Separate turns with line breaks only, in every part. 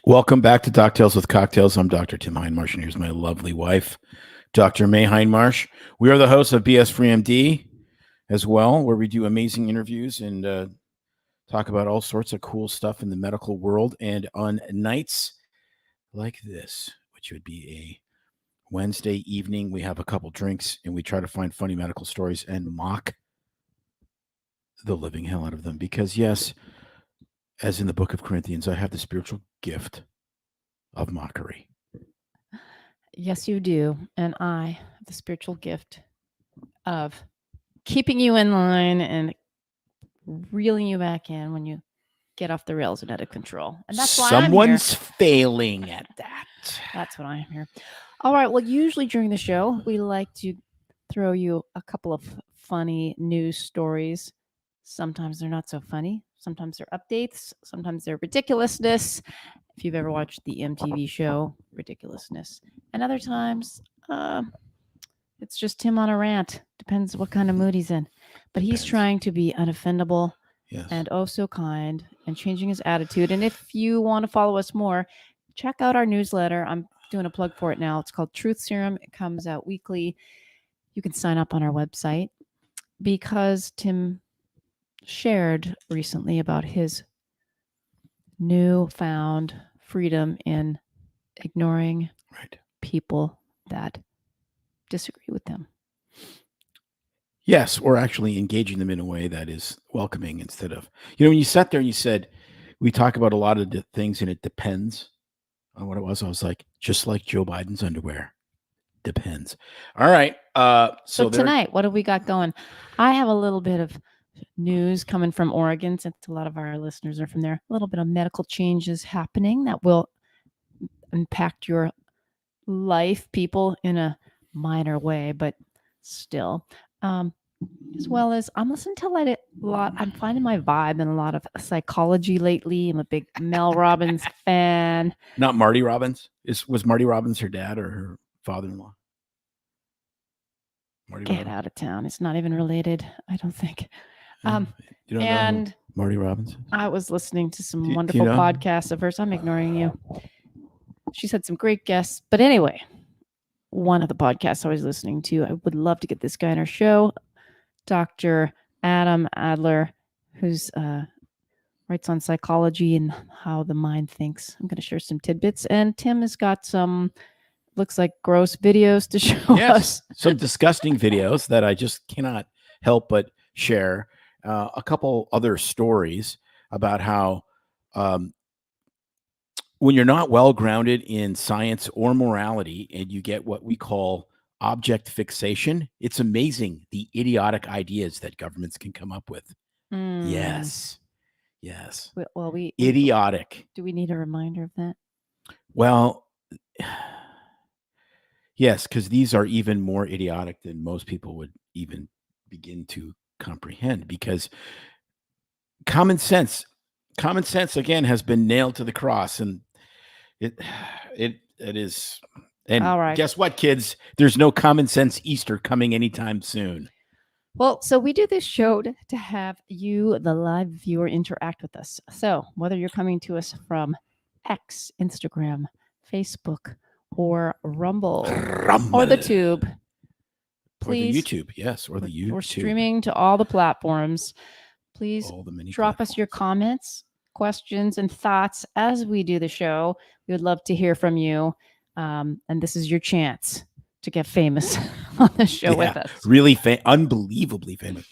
Welcome back to Doctales with Cocktails. I'm Dr. Tim Hindmarsh, and here's my lovely wife, Dr. May Hindmarsh. We are the hosts of BS Free MD as well, where we do amazing interviews and talk about all sorts of cool stuff in the medical world. And on nights like this, which would be a Wednesday evening, we have a couple drinks and we try to find funny medical stories and mock the living hell out of them. Because, yes, as in the book of Corinthians, I have the spiritual gift of mockery.
Yes, you do. And I have the spiritual gift of keeping you in line and reeling you back in when you get off the rails and out of control. And that's why
Someone's failing at that.
That's what I'm here. All right. Well, usually during the show, we like to throw you a couple of funny news stories. Sometimes they're not so funny. Sometimes they're updates. Sometimes they're ridiculousness. If you've ever watched the MTV show, ridiculousness. And other times, it's just him on a rant. Depends what kind of mood he's in. But he's trying to be unoffendable and oh so kind and changing his attitude. And if you want to follow us more, check out our newsletter. I'm doing a plug for it now. It's called Truth Serum. It comes out weekly. You can sign up on our website because Tim shared recently about his newfound freedom in ignoring people that disagree with them.
Yes, or actually engaging them in a way that is welcoming instead of, when you sat there and you said, we talk about a lot of things and it depends on what it was. I was like, just like Joe Biden's underwear. Depends. All right.
So tonight, what have we got going? I have a little bit of news coming from Oregon, since a lot of our listeners are from there. A little bit of medical changes happening that will impact your life, people, in a minor way, but still. As well as I'm listening to a lot. I'm finding my vibe in a lot of psychology lately. I'm a big Mel Robbins fan.
Not Marty Robbins. Was Marty Robbins her dad or her father-in-law?
Get out of town. It's not even related, I don't think.
You don't know who Marty Robbins?
I was listening to some wonderful podcasts of hers. I'm ignoring you. She's had some great guests. But anyway, one of the podcasts I was listening to, I would love to get this guy on our show, Dr. Adam Adler, who's writes on psychology and how the mind thinks. I'm going to share some tidbits. And Tim has got some, looks like, gross videos to show us.
Some disgusting videos that I just cannot help but share. A couple other stories about how when you're not well grounded in science or morality and you get what we call object fixation, it's amazing the idiotic ideas that governments can come up with. Yes.
Well,
idiotic.
Do we need a reminder of that?
Well, yes, because these are even more idiotic than most people would even begin to comprehend, because common sense again has been nailed to the cross, and it is. And
all right,
guess what, kids? There's no common sense Easter coming anytime soon.
Well, so we do this show to have you, the live viewer, interact with us. So whether you're coming to us from X, Instagram, Facebook, or Rumble. Or the Tube, please.
Or the YouTube, yes, or the YouTube.
We're streaming to all the platforms. Please drop us your comments, questions, and thoughts as we do the show. We would love to hear from you. And this is your chance to get famous on the show with us.
Really unbelievably famous.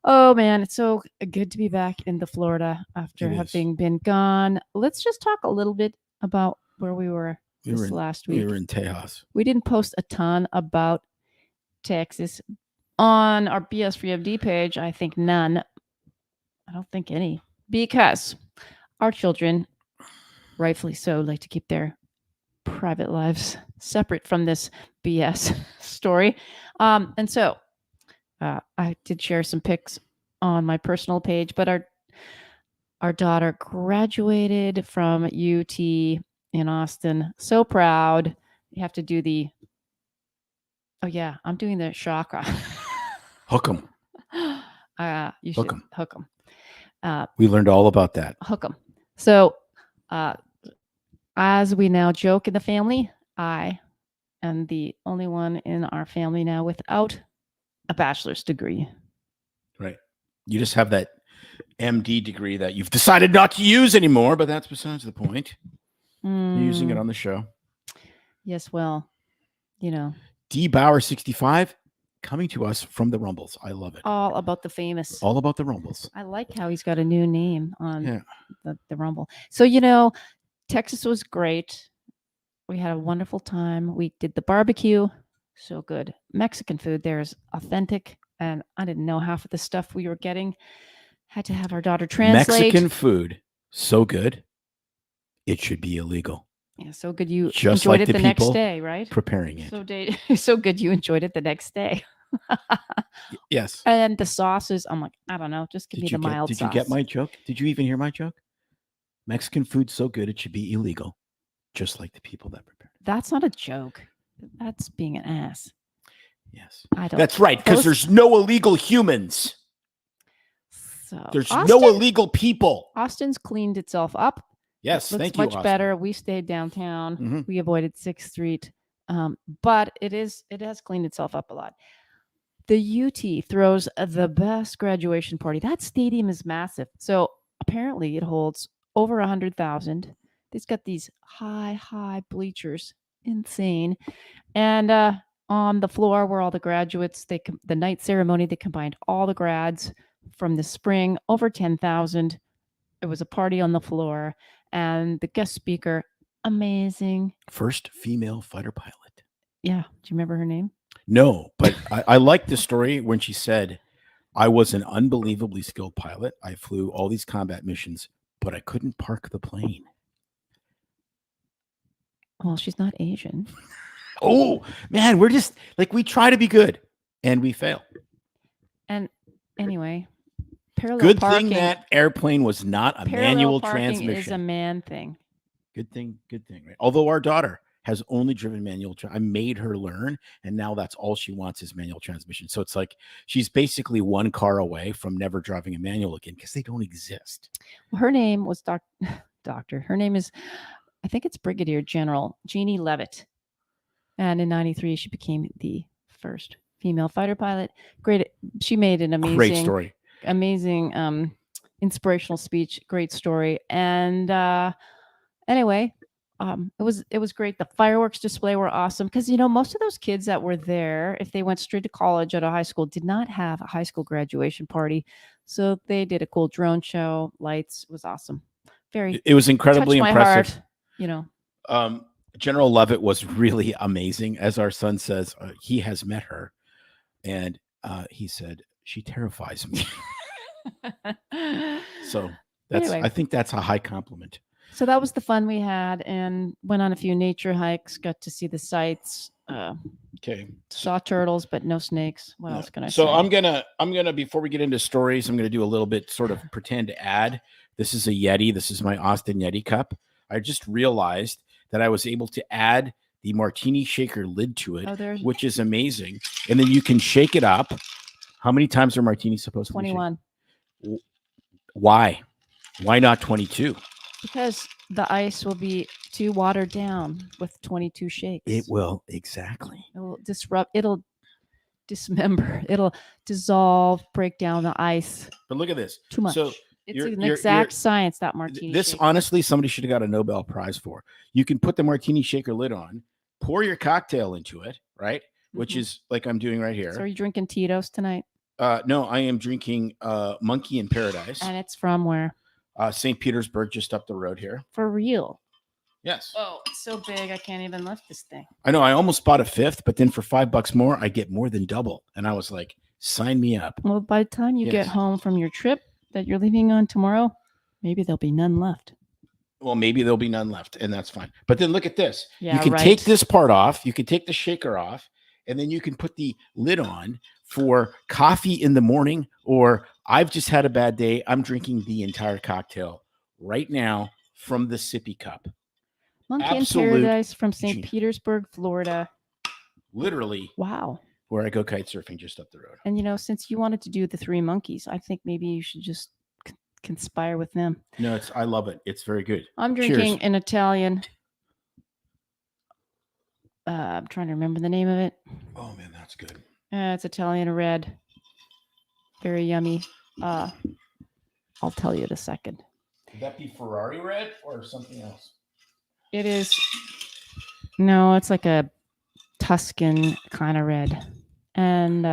Oh, man, it's so good to be back in Florida after having been gone. Let's just talk a little bit about where we were last week.
We were in Tejas.
We didn't post a ton about Texas on our BS Free MD page. I think none. I don't think any. Because our children, rightfully so, like to keep their private lives separate from this BS story. And so I did share some pics on my personal page, but our daughter graduated from UT in Austin. So proud. You have to do I'm doing the chakra.
Hook 'em.
You should hook 'em.
We learned all about that.
Hook 'em. So as we now joke in the family, I am the only one in our family now without a bachelor's degree.
Right. You just have that MD degree that you've decided not to use anymore, but that's besides the point. You're using it on the show.
Yes, well, you know,
D Bauer 65 coming to us from the Rumbles. I love it.
all about the famous.
All about the Rumbles.
I like how he's got a new name on
Yeah.
the Rumble. So, you know, Texas was great. We had a wonderful time. We did the barbecue. So good. Mexican food there is authentic. And I didn't know half of the stuff we were getting. Had to have our daughter translate.
Mexican food, so good, it should be illegal.
Yeah, so good. You
Just
enjoyed
like
it
the
the next
people
day, right?
preparing it.
So good. You enjoyed it the next day.
Yes.
And the sauces, I'm like, I don't know. Just give me the mild
Did
sauce.
you get my joke? Did you even hear my joke? Mexican food's so good, it should be illegal. Just like the people that prepare it.
That's not a joke. That's being an ass.
Yes.
I don't.
That's right, because there's no illegal humans.
So
There's no illegal people.
Austin's cleaned itself up.
Yes, thank you,
much
Austin.
better. We stayed downtown.
Mhm.
We avoided 6th Street. But it has cleaned itself up a lot. The UT throws the best graduation party. That stadium is massive. So apparently it holds over 100,000. It's got these high bleachers. Insane. And on the floor where all the graduates, the night ceremony, they combined all the grads from the spring, over 10,000. It was a party on the floor. And the guest speaker, amazing.
First female fighter pilot.
Yeah. Do you remember her name?
No, but I like the story when she said, I was an unbelievably skilled pilot. I flew all these combat missions, but I couldn't park the plane.
Well, she's not Asian.
Oh, man, we're just like, we try to be good and we fail.
And anyway, parallel
Good
parking.
thing that airplane was not a
parallel
manual
parking
transmission.
is a man thing.
Good thing, right? Although our daughter has only driven manual. I made her learn, and now that's all she wants is manual transmission. So it's like she's basically one car away from never driving a manual again because they don't exist.
Well, her name was Doctor. Her name is, I think it's Brigadier General Jeannie Levitt. And in 93, she became the first female fighter pilot. Great. She made an amazing,
great story,
amazing, inspirational speech. Great story. And anyway, it was great. The fireworks display were awesome because, you know, most of those kids that were there, if they went straight to college out of high school, did not have a high school graduation party. So they did a cool drone show, lights. It was awesome.
It was incredibly impressive.
Heart, you know.
General Levitt was really amazing. As our son says, he has met her, and he said, she terrifies me. So that's, anyway. I think that's a high compliment.
So that was the fun we had, and went on a few nature hikes, got to see the sights.
Okay.
Saw turtles, but no snakes. What else can I say?
So I'm gonna before we get into stories, I'm gonna do a little bit sort of pretend ad. This is a Yeti. This is my Austin Yeti cup. I just realized that I was able to add the martini shaker lid to it, which is amazing. And then you can shake it up. How many times are martinis supposed to be?
21.
Why? Why not 22?
Because the ice will be too watered down with 22 shakes.
It will, exactly.
It will disrupt. It'll dismember. It'll dissolve, break down the ice.
But look at this.
Too much.
So
it's an exact science, that martini
This,
shaker.
honestly, somebody should have got a Nobel Prize for. You can put the martini shaker lid on, pour your cocktail into it, right? Which is like I'm doing right here.
So are you drinking Tito's tonight?
No, I am drinking Monkey in Paradise.
And it's from where?
St. Petersburg, just up the road here.
For real?
Yes.
Oh, it's so big, I can't even lift this thing.
I know. I almost bought a fifth, but then for $5 more, I get more than double. And I was like, sign me up.
Well, by the time you get home from your trip that you're leaving on tomorrow, maybe there'll be none left.
Well, maybe there'll be none left, and that's fine. But then look at this.
Yeah,
you can take this part off. You can take the shaker off, and then you can put the lid on for coffee in the morning, or I've just had a bad day. I'm drinking the entire cocktail right now from the sippy cup.
Monkey in Paradise from St. Petersburg, Florida.
Literally.
Wow.
Where I go kite surfing just up the road.
And, you know, since you wanted to do the Three Monkeys, I think maybe you should just conspire with them.
No, I love it. It's very good.
I'm drinking an Italian I'm trying to remember the name of it.
Oh man, that's good.
It's Italian red. Very yummy. I'll tell you in a second.
Would that be Ferrari red or something else?
It is. No, it's like a Tuscan kind of red. And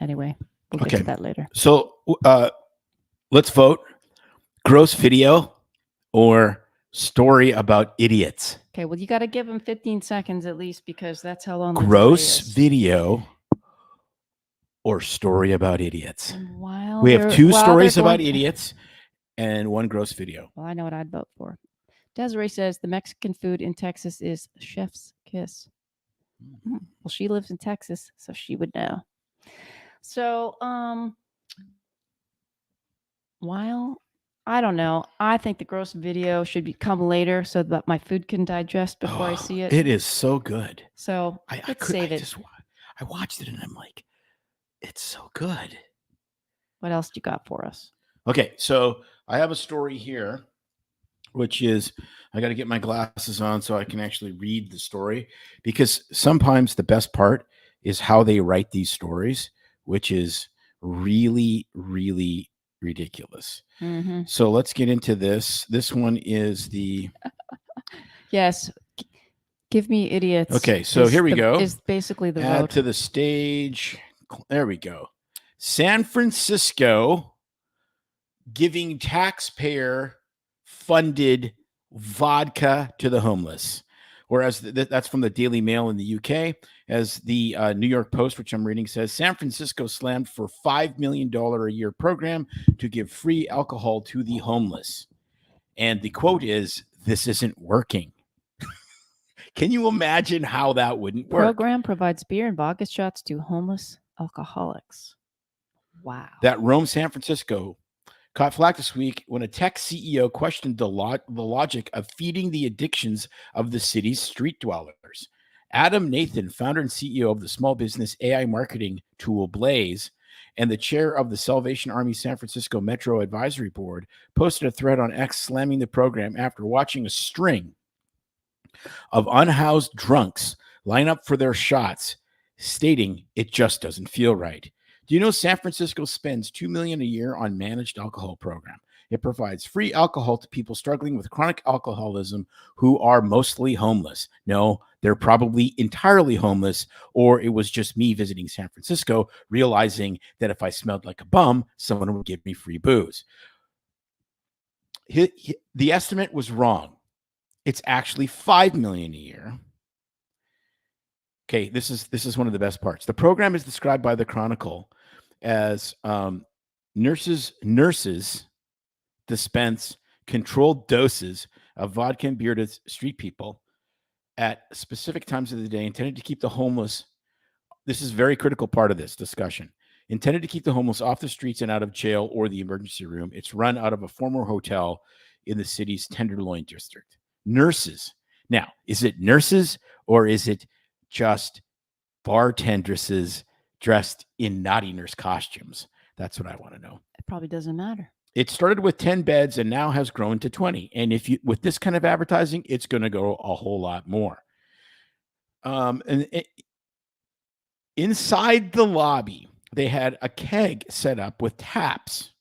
anyway, we'll get to that later.
So let's vote. Gross video or story about idiots?
Okay, well, you got to give them 15 seconds at least because that's how long.
Gross video or story about idiots?
And while
we have two stories
they're
about
going-
idiots and one gross video.
Well, I know what I'd vote for. Desiree says the Mexican food in Texas is chef's kiss. Well, she lives in Texas, so she would know. So, while I don't know, I think the gross video should come later so that my food can digest before I see it.
It is so good.
So let's save it.
I watched it and I'm like, it's so good.
What else do you got for us?
Okay, so I have a story here, which is I got to get my glasses on so I can actually read the story, because sometimes the best part is how they write these stories, which is really, really ridiculous.
Mm-hmm.
So let's get into this. This one is the
yes. Give me idiots.
Okay, so here we go.
Is basically the
add
vote.
to the stage. There we go. San Francisco giving taxpayer funded vodka to the homeless. Whereas that's from the Daily Mail in the UK. As the New York Post, which I'm reading, says, San Francisco slammed for $5 million a year program to give free alcohol to the homeless. And the quote is, "This isn't working." Can you imagine how that wouldn't work?
Program provides beer and vodka shots to homeless alcoholics. Wow.
That Rome, San Francisco caught flack this week when a tech CEO questioned the logic of feeding the addictions of the city's street dwellers. Adam Nathan, founder and CEO of the small business AI marketing tool Blaze, and the chair of the Salvation Army San Francisco Metro Advisory Board, posted a thread on X slamming the program after watching a string of unhoused drunks line up for their shots, stating it just doesn't feel right. Do you know San Francisco spends $2 million a year on managed alcohol program? It provides free alcohol to people struggling with chronic alcoholism who are mostly homeless. No, they're probably entirely homeless, or it was just me visiting San Francisco, realizing that if I smelled like a bum, someone would give me free booze. The estimate was wrong. It's actually $5 million a year. Okay, this is one of the best parts. The program is described by the Chronicle as nurses dispense controlled doses of vodka and beer to street people at specific times of the day, intended to keep the homeless. This is a very critical part of this discussion. Intended to keep the homeless off the streets and out of jail or the emergency room. It's run out of a former hotel in the city's Tenderloin district. Nurses. Now, is it nurses or is it just bartendresses dressed in naughty nurse costumes? That's what I want to know.
It probably doesn't matter. It
started with 10 beds and now has grown to 20. And if you, with this kind of advertising, it's going to go a whole lot more. Inside the lobby, they had a keg set up with taps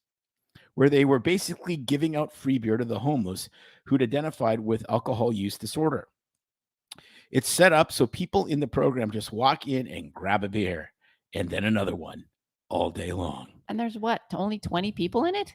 where they were basically giving out free beer to the homeless who'd identified with alcohol use disorder. It's set up so people in the program just walk in and grab a beer and then another one all day long.
And there's what, only 20 people in it?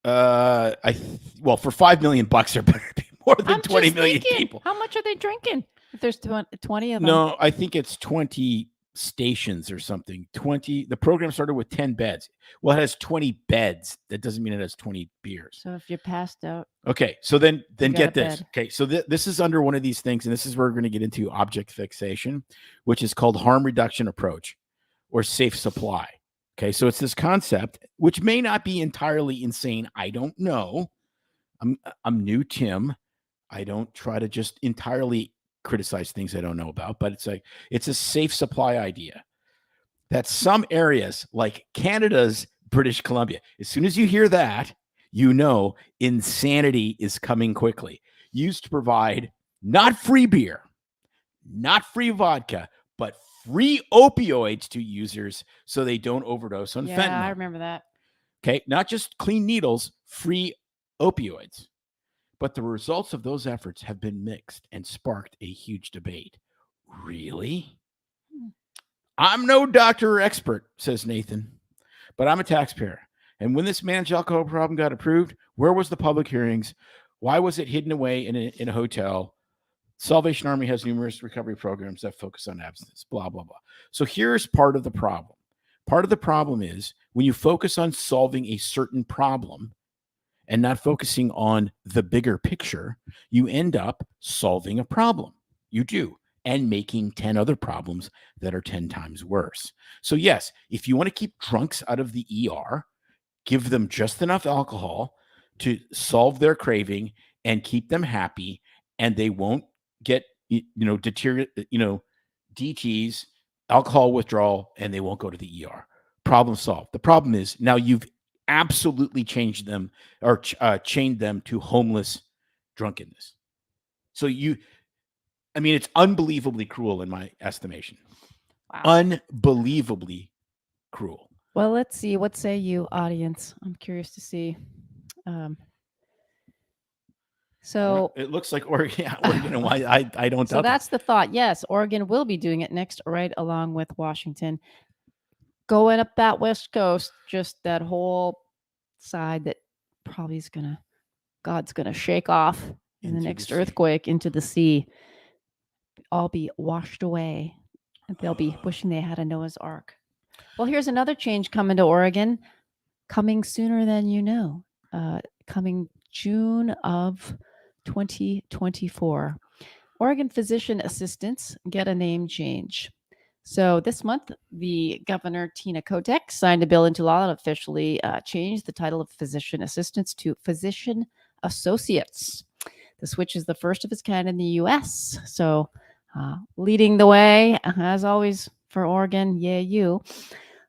Well, for $5 million, there better be more than 20 million people.
How much are they drinking? If there's 20 of them.
No, I think it's 20 stations or something. 20. The program started with 10 beds. Well, it has 20 beds. That doesn't mean it has 20 beers.
So if you're passed out.
Okay, so then get this. Bed. Okay, so this is under one of these things, and this is where we're going to get into object fixation, which is called harm reduction approach or safe supply. Okay, so it's this concept, which may not be entirely insane. I don't know. I'm new, Tim. I don't try to just entirely criticize things I don't know about, but it's a safe supply idea that some areas like Canada's British Columbia, as soon as you hear that, you know insanity is coming quickly. Used to provide not free beer, not free vodka, but free opioids to users so they don't overdose on
Yeah,
fentanyl.
I remember that.
Okay, not just clean needles, free opioids. But the results of those efforts have been mixed and sparked a huge debate. Really? I'm no doctor or expert, says Nathan, but I'm a taxpayer. And when this man's alcohol problem got approved, where was the public hearings? Why was it hidden away in a hotel? Salvation Army has numerous recovery programs that focus on abstinence, blah, blah, blah. So here's part of the problem. Part of the problem is when you focus on solving a certain problem and not focusing on the bigger picture, you end up solving a problem. You do. And making 10 other problems that are 10 times worse. So, yes, if you want to keep drunks out of the ER, give them just enough alcohol to solve their craving and keep them happy, and they won't get, DTs, alcohol withdrawal, and they won't go to the ER. Problem solved. The problem is now you've absolutely changed them or chained them to homeless drunkenness. So it's unbelievably cruel in my estimation.
Wow.
Unbelievably cruel.
Well, let's see. What say you, audience? I'm curious to see. So
it looks like Oregon. Yeah, Oregon. And why I don't.
So that's the thought. Yes, Oregon will be doing it next, right along with Washington. Going up that West Coast, just that whole side that probably is God's gonna shake off in the next earthquake into the sea. All be washed away. And they'll be wishing they had a Noah's Ark. Well, here's another change coming to Oregon, coming sooner than you know. Coming June of 2024. Oregon physician assistants get a name change. So this month, the governor, Tina Kotek, signed a bill into law that officially changed the title of physician assistants to physician associates. The switch is the first of its kind in the U.S. So leading the way, as always, for Oregon, you.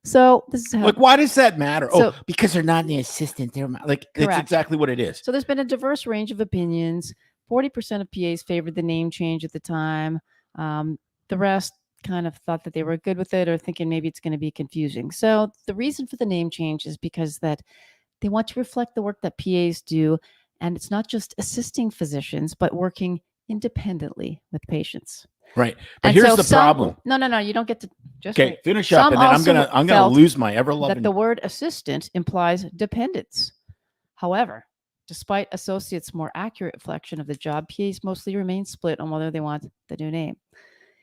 So this is how.
Look, why does that matter? Because they're not the assistant. They're like, that's exactly what it is.
So there's been a diverse range of opinions. 40% of PAs favored the name change at the time. The rest kind of thought that they were good with it or thinking maybe it's going to be confusing. So the reason for the name change is because that they want to reflect the work that PAs do. And it's not just assisting physicians, but working independently with patients.
Right. But here's the problem.
No. You don't get to just
finish up, and then I'm gonna lose my ever-loving.
That the word assistant implies dependence. However, despite associates' more accurate reflection of the job, PAs mostly remain split on whether they want the new name.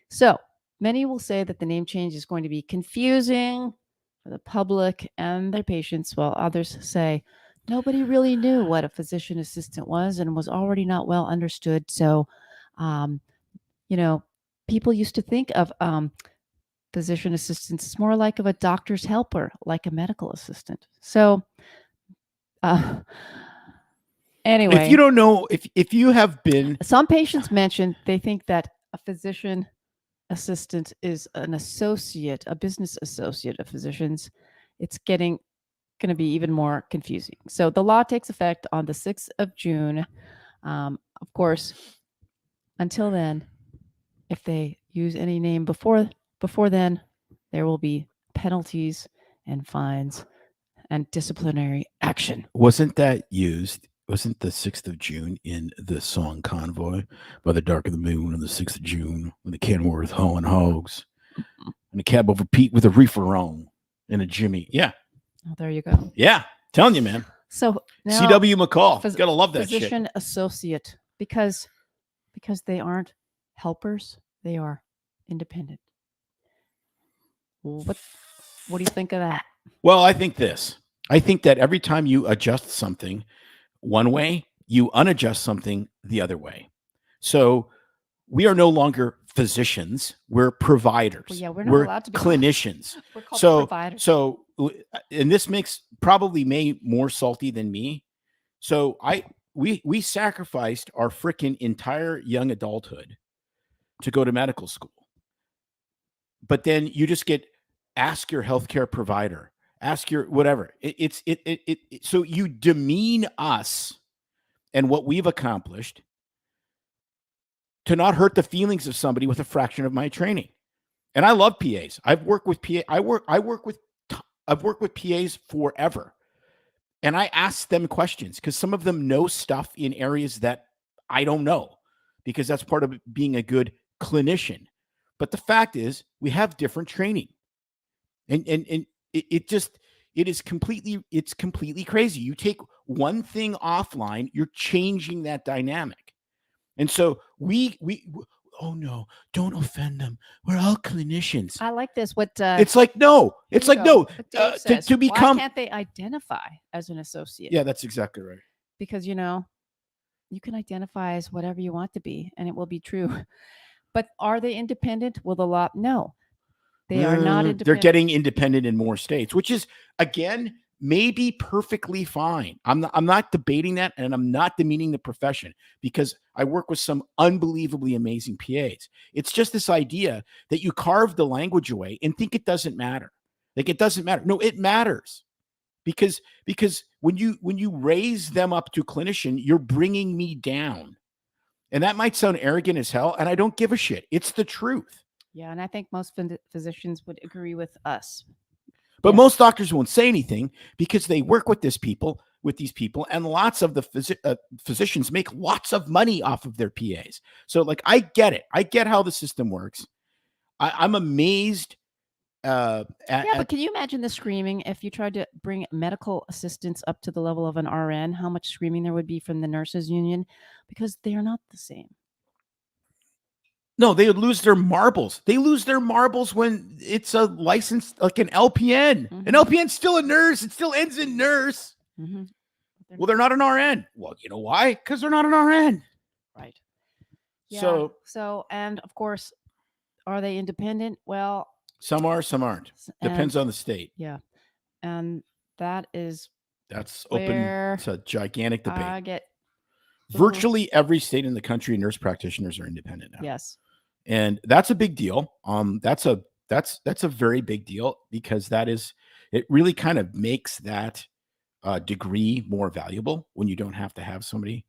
So many will say that the name change is going to be confusing for the public and their patients, while others say nobody really knew what a physician assistant was and was already not well understood. So, people used to think of physician assistants as more like of a doctor's helper, like a medical assistant. So, anyway,
if you don't know, if you have been,
some patients mentioned they think that a physician assistant is an associate, a business associate of physicians. It's going to be even more confusing. So the law takes effect on the 6th of June. Of course, until then, if they use any name before then, there will be penalties and fines and disciplinary action.
Wasn't the 6th of June in the song Convoy by the Dark of the Moon on the 6th of June when the Kenworth hauling hogs and a cab over Pete with a reefer on and a Jimmy? Yeah.
Oh, there you go.
Yeah. Telling you, man.
So now,
C.W. McCall. Gotta love that shit.
Physician associate, because they aren't helpers, they are independent. What do you think of that?
Well, I think that every time you adjust something one way, you unadjust something the other way. So we are no longer physicians; we're providers.
Well, yeah, we're not allowed to be
clinicians.
We're called providers.
So, and this makes probably May more salty than me. So we sacrificed our freaking entire young adulthood to go to medical school, but then you just ask your healthcare provider. Ask your whatever. So you demean us and what we've accomplished to not hurt the feelings of somebody with a fraction of my training. And I love PAs. I've worked with PAs forever. And I ask them questions because some of them know stuff in areas that I don't know, because that's part of being a good clinician. But the fact is, we have different training. And it's completely crazy. You take one thing offline, you're changing that dynamic. And so oh no, don't offend them. We're all clinicians.
I like this. What
it's like, no, it's like, no, to become,
why can't they identify as an associate?
Yeah, that's exactly right.
Because, you can identify as whatever you want to be and it will be true. But are they independent? Will the law? No, they are not independent.
They're getting independent in more states, which is, again, maybe perfectly fine. I'm not debating that, and I'm not demeaning the profession, because I work with some unbelievably amazing PAs. It's just this idea that you carve the language away and think it doesn't matter. Like, it doesn't matter. No, it matters. Because when you raise them up to clinician, you're bringing me down. And that might sound arrogant as hell, and I don't give a shit. It's the truth.
Yeah, and I think most physicians would agree with us.
But most doctors won't say anything because they work with these people, and lots of the physicians make lots of money off of their PAs. So, like, I get it. I get how the system works. I'm amazed.
But can you imagine the screaming if you tried to bring medical assistants up to the level of an RN? How much screaming there would be from the nurses union, because they are not the same.
No, they would lose their marbles. They lose their marbles when it's a license, like an LPN. An LPN's still a nurse. It still ends in nurse. Well, they're not an RN. Well, you know why? Because they're not an RN.
Right. Yeah. So, and of course, are they independent? Well,
some are, some aren't. Depends on the state.
Yeah. And that's
open. It's a gigantic debate.
I get
virtually every state in the country, nurse practitioners are independent now.
Yes.
And that's a big deal. That's a very big deal, because it really kind of makes that degree more valuable when you don't have to have somebody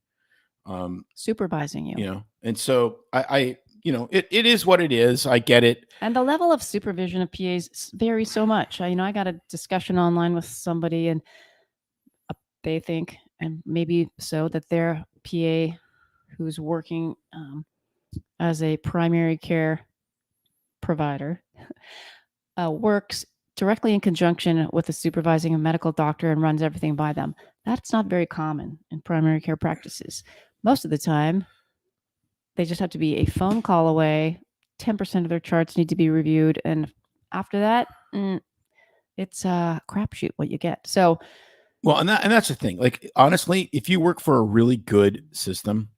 supervising you.
And so it is what it is. I get it.
And the level of supervision of PAs varies so much. I got a discussion online with somebody, and they think, and maybe so, that their PA who's working as a primary care provider works directly in conjunction with the supervising medical doctor and runs everything by them. That's not very common in primary care practices. Most of the time, they just have to be a phone call away. 10% of their charts need to be reviewed. And after that, it's a crapshoot what you get. So,
well, and that's the thing. Like, honestly, if you work for a really good system,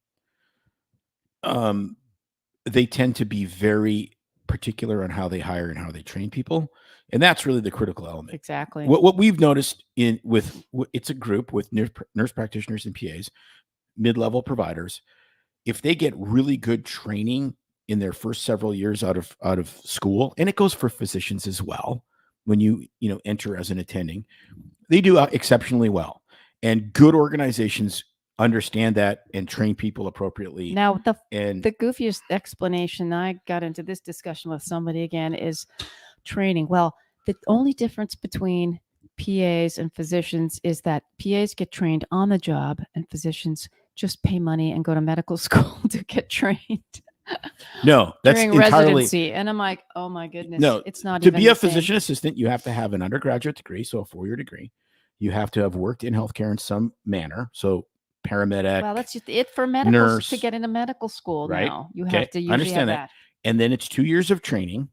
they tend to be very particular on how they hire and how they train people. And that's really the critical element.
Exactly.
What we've noticed it's a group with nurse practitioners and PAs, mid-level providers. If they get really good training in their first several years out of school, and it goes for physicians as well, when you enter as an attending, they do exceptionally well. And good organizations understand that and train people appropriately.
Now, the goofiest explanation, I got into this discussion with somebody again, is training. Well, the only difference between PAs and physicians is that PAs get trained on the job and physicians just pay money and go to medical school to get trained.
No, that's
during
entirely
residency. And I'm like, oh my goodness.
No,
it's not
to be a physician assistant, you have to have an undergraduate degree, so a 4-year degree. You have to have worked in healthcare in some manner, so paramedic.
Well, that's just it for medical nurse, to get into medical school.
Right?
Now you have to usually
understand
have that.
And then it's 2 years of training,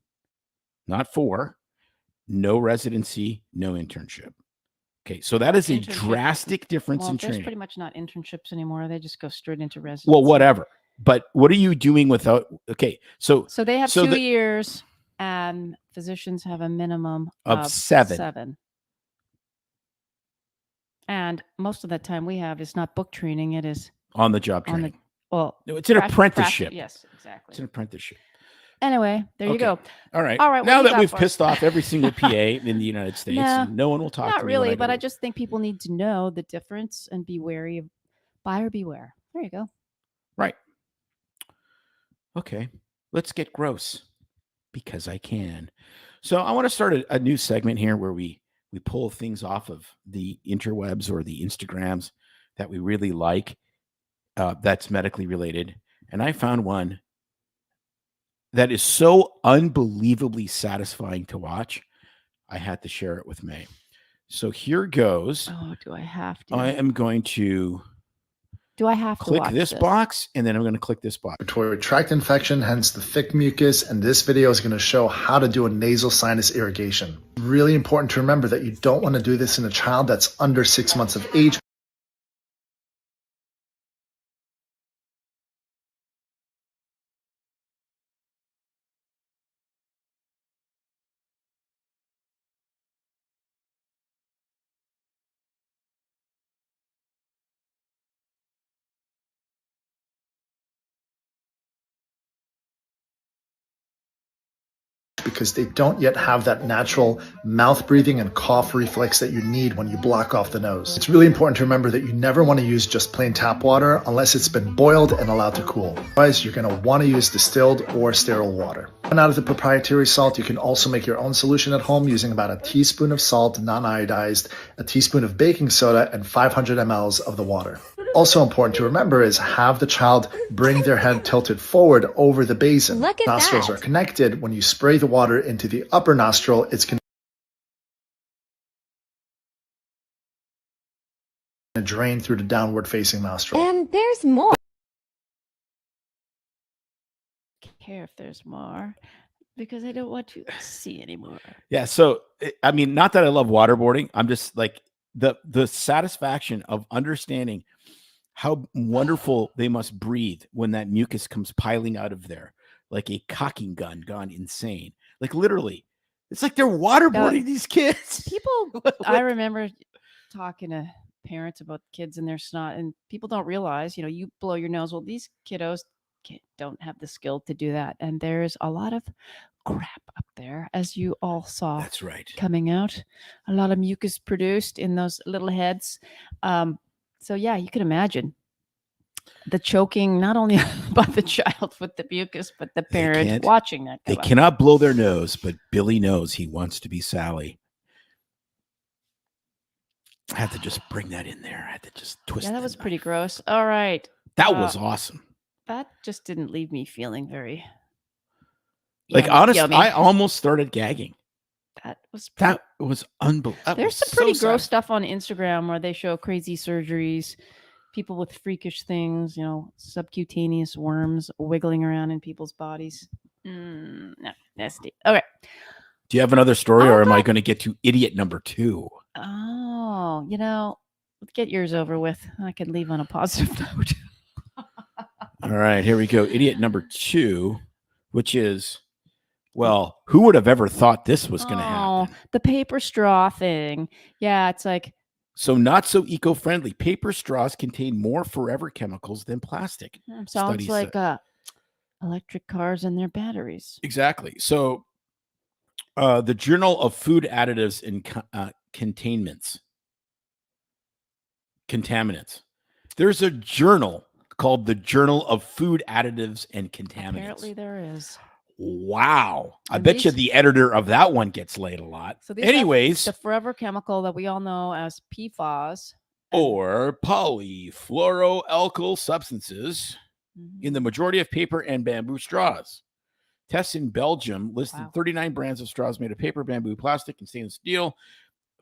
not 4. No residency, no internship. Okay, so that is a drastic difference in training.
There's pretty much not internships anymore. They just go straight into residency.
Well, whatever. But what are you doing without? Okay, so
they have 2 years, and physicians have a minimum
of 7.
And most of that time we have is not book training; it is
on the job training.
No,
it's an apprenticeship.
Yes, exactly.
It's an apprenticeship.
Anyway, there you go.
All right.
Now
that we've pissed off every single PA in the United States, no one will talk to me.
Not really, but I just think people need to know the difference and be wary of buyer beware. There you go.
Right. Okay, let's get gross because I can. So I want to start a new segment here where we pull things off of the interwebs or the Instagrams that we really like, that's medically related. And I found one that is so unbelievably satisfying to watch. I had to share it with May. So here goes.
Oh, do I have to?
I am going to
Do I have to
click
watch
this box, and then I'm going to click this box.
Respiratory tract infection, hence the thick mucus, and this video is going to show how to do a nasal sinus irrigation. Really important to remember that you don't want to do this in a child that's under 6 months of age. Because they don't yet have that natural mouth breathing and cough reflex that you need when you block off the nose. It's really important to remember that you never want to use just plain tap water unless it's been boiled and allowed to cool. Otherwise, you're going to want to use distilled or sterile water. And out of the proprietary salt, you can also make your own solution at home using about a teaspoon of salt, non-iodized, a teaspoon of baking soda, and 500 mLs of the water. Also important to remember is have the child bring their head tilted forward over the basin.
Look at
Nostrils
that.
are connected. When you spray the water into the upper nostril, it's going to drain through the downward facing nostril.
And there's more.
Care if there's more because I don't want to see anymore.
Yeah. So, I mean, not that I love waterboarding. I'm just like the satisfaction of understanding how wonderful they must breathe when that mucus comes piling out of there, like a cocking gun gone insane. Like literally, it's like they're waterboarding these kids.
People, I remember talking to parents about kids and their snot, and people don't realize, you blow your nose. Well, these kiddos don't have the skill to do that. And there's a lot of crap up there, as you all saw.
That's right.
Coming out. A lot of mucus produced in those little heads. So yeah, you can imagine the choking, not only by the child with the mucus, but the parent watching that.
They cannot blow their nose, but Billy knows he wants to be Sally. I had to just bring that in there. I had to just twist.
Yeah, that was pretty gross. All right.
That was awesome.
That just didn't leave me feeling very.
Honestly,
yummy.
I almost started gagging.
That was
unbelievable.
There's some pretty gross stuff on Instagram where they show crazy surgeries, people with freakish things, subcutaneous worms wiggling around in people's bodies. No, nasty. Okay.
Do you have another story, or am I going to get to idiot number 2?
Oh, get yours over with. I can leave on a positive note.
All right, here we go. Idiot number 2, which is, well, who would have ever thought this was going to happen?
The paper straw thing. Yeah, it's like.
So not so eco-friendly. Paper straws contain more forever chemicals than plastic.
Sounds like electric cars and their batteries.
Exactly. So the Journal of Food Additives and Contaminants. There's a journal called the Journal of Food Additives and Contaminants.
Apparently there is.
Wow. I bet you the editor of that one gets laid a lot. So anyways,
the forever chemical that we all know as PFAS
or polyfluoroalkyl substances in the majority of paper and bamboo straws. Tests in Belgium listed 39 brands of straws made of paper, bamboo, plastic, and stainless steel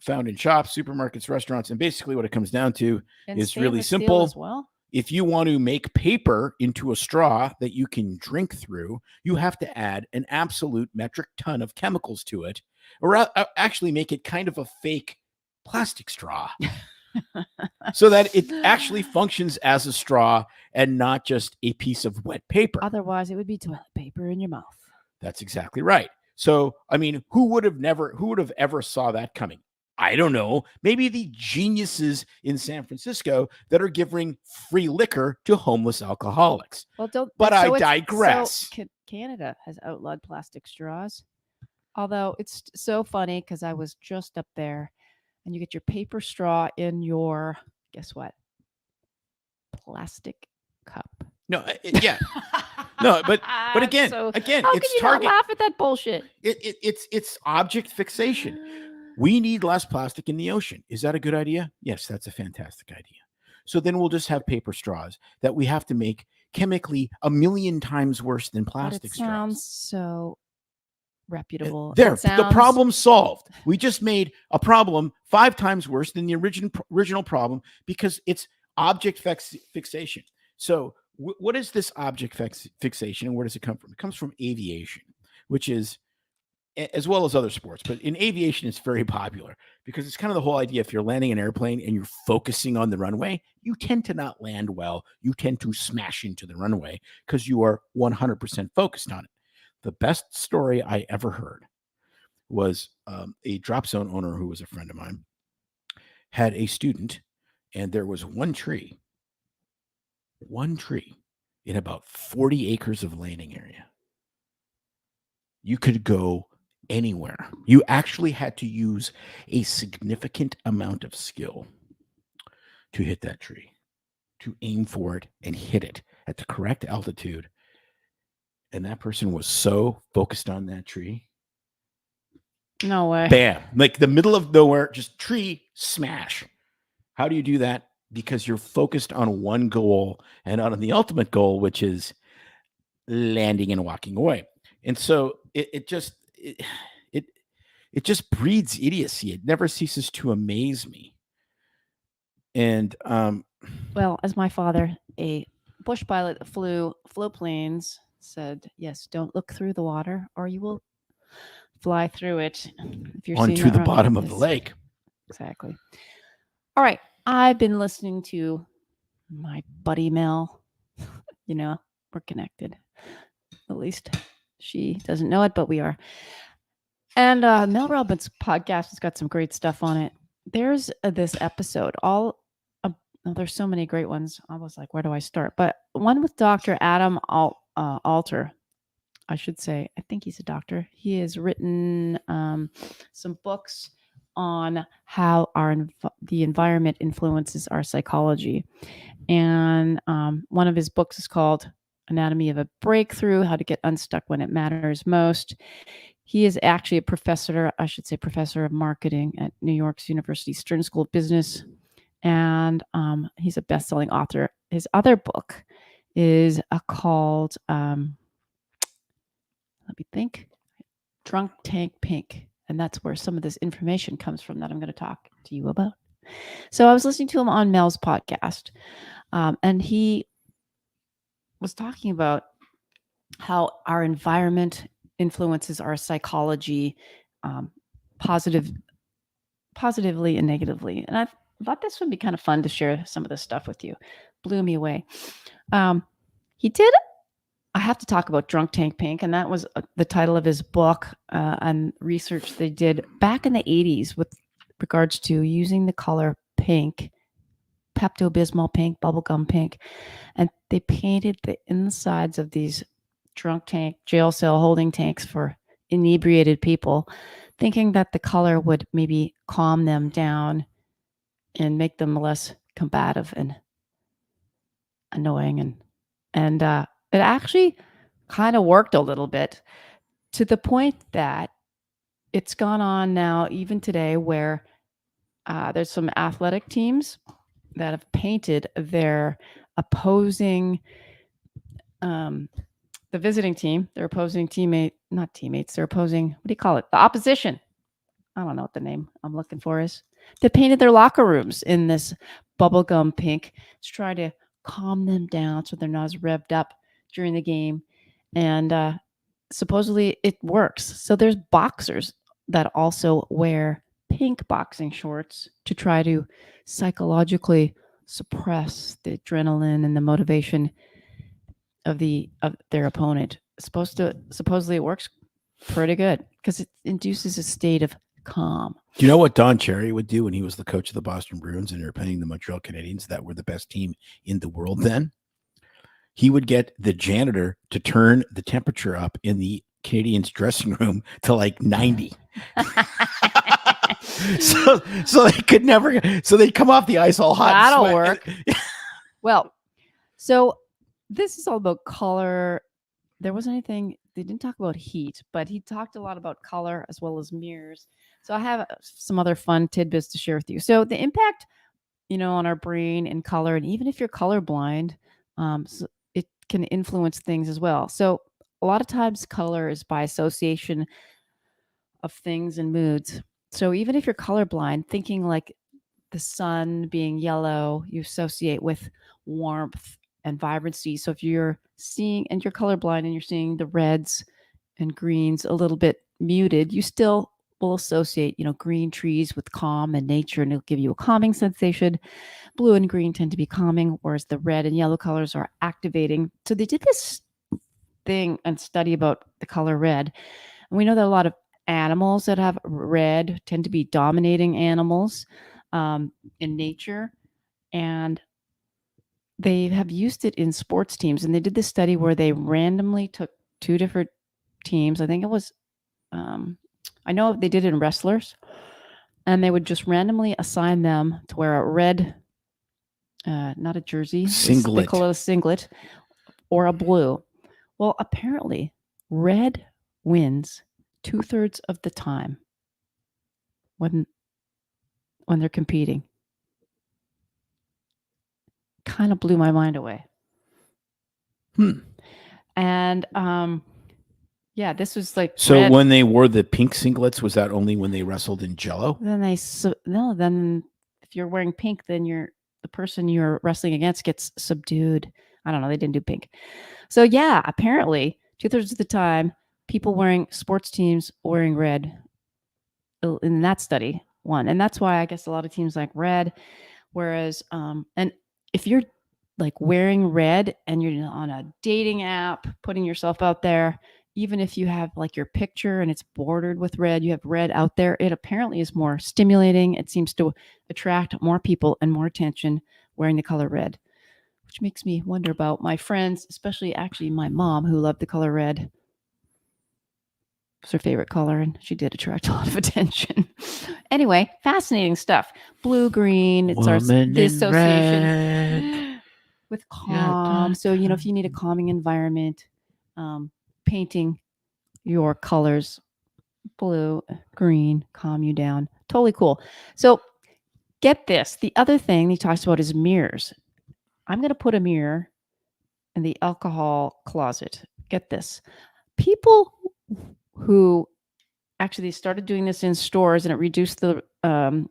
found in shops, supermarkets, restaurants. And basically what it comes down to is really simple.
As well?
If you want to make paper into a straw that you can drink through, you have to add an absolute metric ton of chemicals to it, or actually make it kind of a fake plastic straw so that it actually functions as a straw and not just a piece of wet paper.
Otherwise, it would be toilet paper in your mouth.
That's exactly right. So, I mean, who would have ever saw that coming? I don't know, maybe the geniuses in San Francisco that are giving free liquor to homeless alcoholics.
Well,
I digress.
So Canada has outlawed plastic straws. Although it's so funny because I was just up there and you get your paper straw in your, guess what? Plastic cup.
No, yeah. No, but again,
So,
again,
how
it's
can you
target.
not laugh at that bullshit?
It's object fixation. We need less plastic in the ocean. Is that a good idea? Yes, that's a fantastic idea. So then we'll just have paper straws that we have to make chemically 1,000,000 times worse than
But
plastic
it sounds
straws.
so reputable.
There,
It
the
sounds-
problem solved. We just made a problem 5 times worse than the original problem because it's object fixation. So what is this object fixation and where does it come from? It comes from aviation, which is, as well as other sports, but in aviation, it's very popular because it's kind of the whole idea. If you're landing an airplane and you're focusing on the runway, you tend to not land well. You tend to smash into the runway because you are 100% focused on it. The best story I ever heard was a drop zone owner who was a friend of mine had a student, and there was one tree in about 40 acres of landing area. You could go anywhere. You actually had to use a significant amount of skill to hit that tree, to aim for it and hit it at the correct altitude. And that person was so focused on that tree.
No way.
Bam. Like the middle of nowhere, just tree smash. How do you do that? Because you're focused on one goal and on the ultimate goal, which is landing and walking away. And so it just breeds idiocy. It never ceases to amaze me. And
Well, as my father, a bush pilot that flew float planes, said, yes, don't look through the water or you will fly through it. If you're seeing
onto
that
the
wrong.
bottom of the
Yes,
lake.
Exactly. All right. I've been listening to my buddy Mel. You know, we're connected. At least she doesn't know it, but we are. And Mel Robbins' podcast has got some great stuff on it. There's this episode, there's so many great ones. I was like, where do I start? But one with Dr. Adam Alter, I should say. I think he's a doctor. He has written some books on how the environment influences our psychology. And one of his books is called Anatomy of a Breakthrough, How to Get Unstuck When It Matters Most. He is actually a professor of marketing at New York's University Stern School of Business. And he's a best-selling author. His other book is called, let me think, Drunk Tank Pink. And that's where some of this information comes from that I'm going to talk to you about. So I was listening to him on Mel's podcast, and he was talking about how our environment influences our psychology positively and negatively. And I thought this would be kind of fun to share some of this stuff with you. Blew me away. He did. I have to talk about Drunk Tank Pink, and that was the title of his book and research they did back in the 80s with regards to using the color pink, Pepto-Bismol pink, bubblegum pink, and they painted the insides of these drunk tank jail cell holding tanks for inebriated people, thinking that the color would maybe calm them down and make them less combative and annoying. And it actually kind of worked a little bit, to the point that it's gone on now, even today, where there's some athletic teams that have painted their opposing, the visiting team, their opposing not teammates, their opposing, what do you call it? The opposition. I don't know what the name I'm looking for is. They painted their locker rooms in this bubblegum pink to try to calm them down so they're not as revved up during the game. And supposedly it works. So there's boxers that also wear pink boxing shorts to try to psychologically suppress the adrenaline and the motivation of their opponent. Supposedly it works pretty good because it induces a state of calm.
Do you know what Don Cherry would do when he was the coach of the Boston Bruins and they were playing the Montreal Canadiens that were the best team in the world then? He would get the janitor to turn the temperature up in the Canadiens dressing room to like 90. so they could never, so they'd come off the ice all hot.
That'll work. Well, so this is all about color there wasn't anything, they didn't talk about heat, but he talked a lot about color as well as mirrors. So I have some other fun tidbits to share with you. So the impact, on our brain and color, and even if you're colorblind, it can influence things as well. So a lot of times color is by association of things and moods. So even if you're colorblind, thinking like the sun being yellow, you associate with warmth and vibrancy. So if you're seeing, and you're colorblind and you're seeing the reds and greens a little bit muted, you still will associate, green trees with calm and nature, and it'll give you a calming sensation. Blue and green tend to be calming, whereas the red and yellow colors are activating. So they did this thing and study about the color red. And we know that a lot of animals that have red tend to be dominating animals in nature. And they have used it in sports teams. And they did this study where they randomly took two different teams. I think it was, I know they did it in wrestlers. And they would just randomly assign them to wear a red, not a jersey,
Singlet.
they call it a singlet, or a blue. Well, apparently, red wins 2/3 of the time when they're competing. Kind of blew my mind away. And yeah, this was like
So
red.
when they wore the pink singlets, was that only when they wrestled in Jello?
Then then if you're wearing pink, then the person you're wrestling against gets subdued. I don't know. They didn't do pink. So yeah, apparently 2/3 of the time, people wearing sports teams wearing red in that study won. And that's why I guess a lot of teams like red. Whereas, and if you're like wearing red and you're on a dating app, putting yourself out there, even if you have like your picture and it's bordered with red, you have red out there, it apparently is more stimulating. It seems to attract more people and more attention wearing the color red, which makes me wonder about my friends, especially actually my mom, who loved the color red. It's her favorite color, and she did attract a lot of attention. Anyway, fascinating stuff. Blue, green, it's the association with calm. So, if you need a calming environment, painting your colors blue, green, calm you down. Totally cool. So get this. The other thing he talks about is mirrors. I'm going to put a mirror in the alcohol closet. Get this. People who actually started doing this in stores, and it reduced the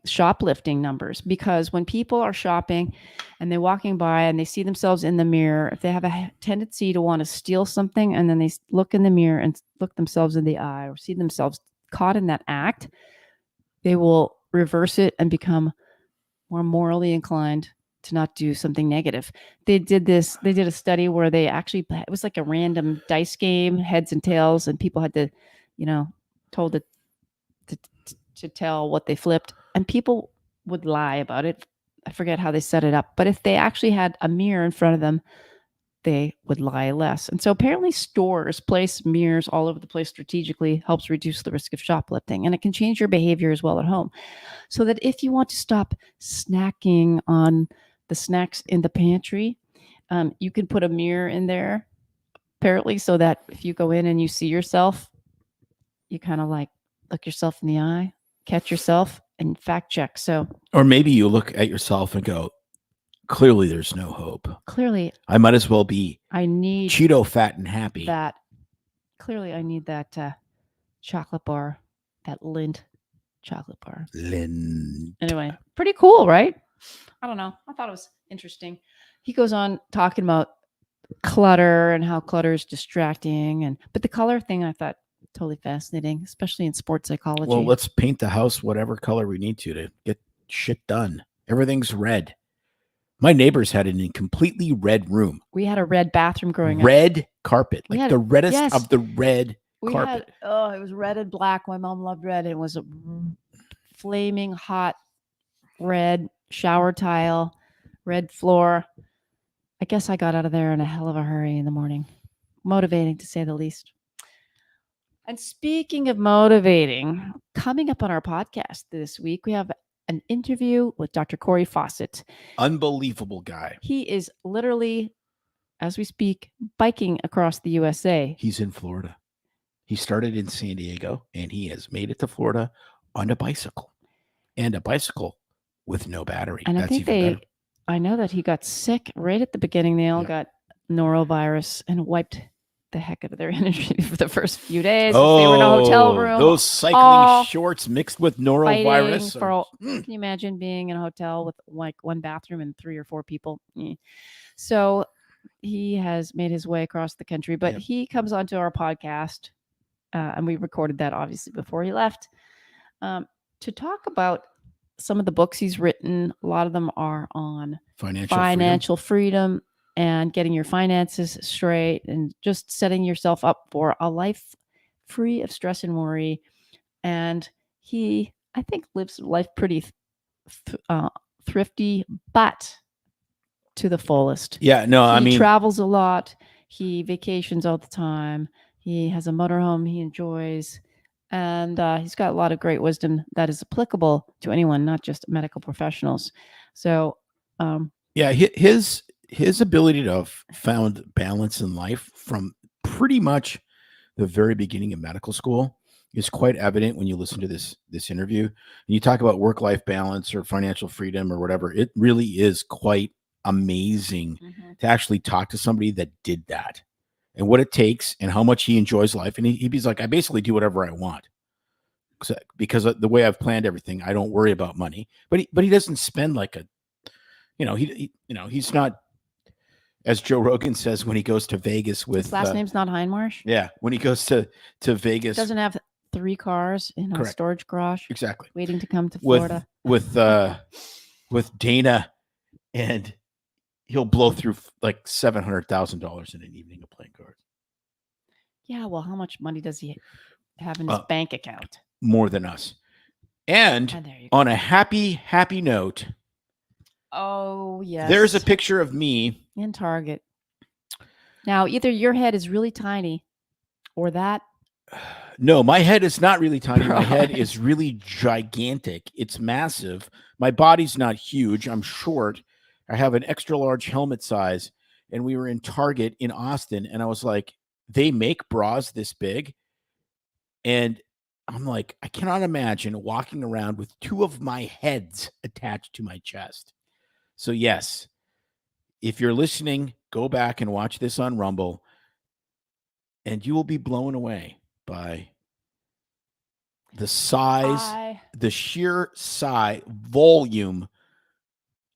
shoplifting numbers, because when people are shopping and they're walking by and they see themselves in the mirror, if they have a tendency to want to steal something and then they look in the mirror and look themselves in the eye or see themselves caught in that act, they will reverse it and become more morally inclined to not do something negative. They did a study where they actually, it was like a random dice game, heads and tails, and people had to, told to tell what they flipped, and people would lie about it. I forget how they set it up, but if they actually had a mirror in front of them, they would lie less. And so apparently stores place mirrors all over the place strategically, helps reduce the risk of shoplifting, and it can change your behavior as well at home. So that if you want to stop snacking on the snacks in the pantry, you can put a mirror in there, apparently, so that if you go in and you see yourself, you kind of like look yourself in the eye, catch yourself, and fact check. So,
or maybe you look at yourself and go, clearly there's no hope.
Clearly,
I might as well be
I need
Cheeto fat and happy.
that. Clearly, I need that chocolate bar, that Lindt chocolate bar.
Lindt.
Anyway, pretty cool, right? I don't know. I thought it was interesting. He goes on talking about clutter and how clutter is distracting, but the color thing I thought totally fascinating, especially in sports psychology.
Well, let's paint the house whatever color we need to get shit done. Everything's red. My neighbors had an completely red room.
We had a red bathroom growing up.
Red carpet, like the reddest
yes.
of the red carpet.
It was red and black. My mom loved red. It was a flaming hot red shower tile, red floor. I guess I got out of there in a hell of a hurry in the morning. Motivating, to say the least. And speaking of motivating, coming up on our podcast this week, we have an interview with Dr. Corey Fawcett.
Unbelievable guy.
He is literally as we speak, biking across the USA.
He's in Florida. He started in San Diego, and he has made it to Florida on a bicycle, and a bicycle with no battery.
And I
That's
think
even better.
I know that he got sick right at the beginning. They all
Yeah.
got norovirus and wiped the heck out of their energy for the first few days. They were in a hotel room.
Those cycling
all
shorts mixed with
fighting
norovirus.
for all-
Mm.
Can you imagine being in a hotel with like one bathroom and 3 or 4 people? So he has made his way across the country, but
Yep.
he comes onto our podcast, and we recorded that obviously before he left, to talk about some of the books he's written. A lot of them are on
Financial freedom.
freedom and getting your finances straight and just setting yourself up for a life free of stress and worry. And he, I think, lives life pretty thrifty, but to the fullest.
Yeah, no, I
He
mean,
travels a lot. He vacations all the time. He has a motorhome he enjoys. And he's got a lot of great wisdom that is applicable to anyone, not just medical professionals. So,
yeah, his ability to have found balance in life from pretty much the very beginning of medical school is quite evident when you listen to this interview. And you talk about work-life balance or financial freedom or whatever. It really is quite amazing to actually talk to somebody that did that and what it takes and how much he enjoys life. And he's like, I basically do whatever I want because of the way I've planned everything. I don't worry about money, but he doesn't spend like a, he's not, as Joe Rogan says, when he goes to Vegas with
his last name's not Hindmarsh.
Yeah. When he goes to Vegas,
Doesn't have 3 cars in a
Correct.
storage garage
exactly
waiting to come to Florida.
with Dana, and he'll blow through like $700,000 in an evening of playing cards.
Yeah. Well, how much money does he have in his bank account?
More than us. And
There you go.
on a happy note,
Oh, yes.
there's a picture of me.
in Target. Now, either your head is really tiny or that.
No, my head is not really tiny. My head
Right.
is really gigantic. It's massive. My body's not huge. I'm short. I have an extra large helmet size. And we were in Target in Austin. And I was like, they make bras this big. And I'm like, I cannot imagine walking around with 2 of my heads attached to my chest. So yes, if you're listening, go back and watch this on Rumble, and you will be blown away by the size, the sheer size, volume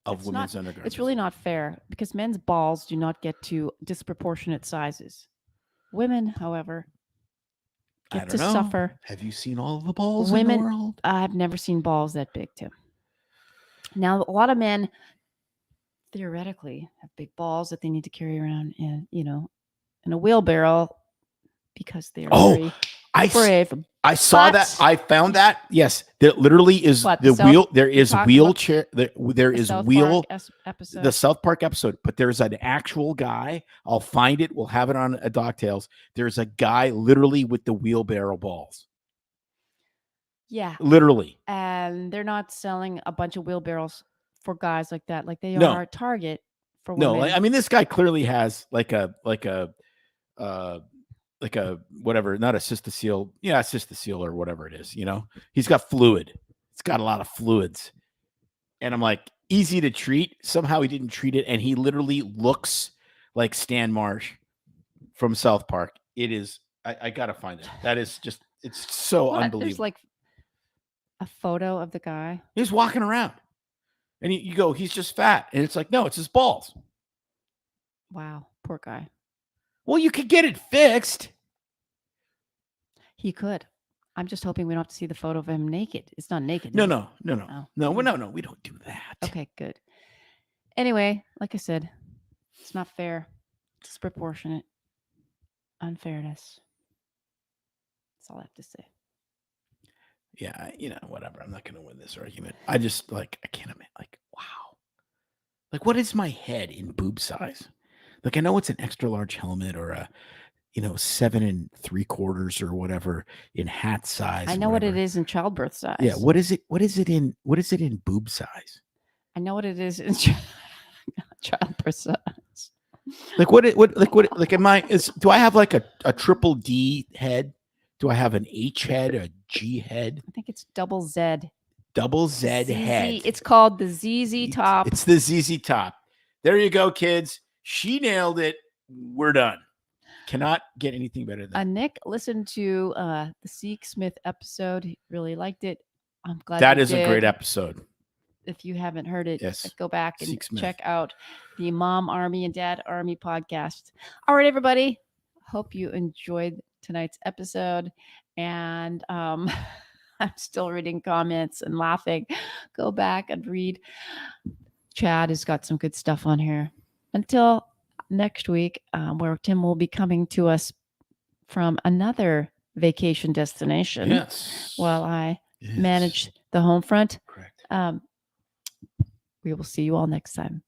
of
It's
women's
not-
undergarments.
It's really not fair because men's balls do not get to disproportionate sizes. Women, however,
I
get
don't
to
know.
suffer.
Have you seen all of the balls
Women-
in the world?
I've never seen balls that big, Tim. Now, a lot of men theoretically have big balls that they need to carry around in a wheelbarrow because they're very
I
brave.
I saw
But-
that. I found that. Yes, there literally is
What,
the
the South-
wheel. There
you're
is
talking about
wheelchair. There
The
is
South
wheel.
Park episode.
The South Park episode, but there's an actual guy. I'll find it. We'll have it on a Doctales. There's a guy literally with the wheelbarrow balls.
Yeah,
Literally.
and they're not selling a bunch of wheelbarrows for guys like that, like they
No.
are at Target for
No,
women.
I mean this guy clearly has like a whatever, not a cystocele. Yeah, a cystocele or whatever it is. He's got fluid. It's got a lot of fluids, and I'm like, easy to treat. Somehow he didn't treat it, and he literally looks like Stan Marsh from South Park. It is. I gotta find it. That is just. It's so
What?
unbelievable.
There's like a photo of the guy.
He's walking around, and you go, he's just fat, and it's like, no, it's his balls.
Wow, poor guy.
Well, you could get it fixed.
He could. I'm just hoping we don't have to see the photo of him naked. It's not naked.
No,
is it?
no.
Oh.
No, we don't do that.
Okay, good. Anyway, like I said, it's not fair. It's disproportionate. Unfairness. That's all I have to say.
Yeah, whatever. I'm not going to win this argument. I just I can't imagine. Wow. What is my head in boob size? I know it's an extra large helmet or a, 7 3/4 or whatever in hat size.
I know what it is in childbirth size.
Yeah. What is it in boob size?
I know what it is in childbirth size.
Like am I do I have like a triple D head? Do I have an H head, a G head,
I think it's double Z.
double Z
ZZ.
head?
It's called the ZZ Top.
It's the ZZ Top. There you go, kids. She nailed it. We're done. Cannot get anything better than
Nick listened to the Seek Smith episode. He really liked it. I'm glad
that.
you
Is a great
did.
episode.
If you haven't heard it,
Yes.
go back and
Seek Smith.
check out the Mom Army and Dad Army podcast. All right, everybody. Hope you enjoyed tonight's episode. And I'm still reading comments and laughing. Go back and read. Chad has got some good stuff on here. Until next week, where Tim will be coming to us from another vacation destination.
Yes.
While I
Yes.
manage the home front.
Correct.
We will see you all next time.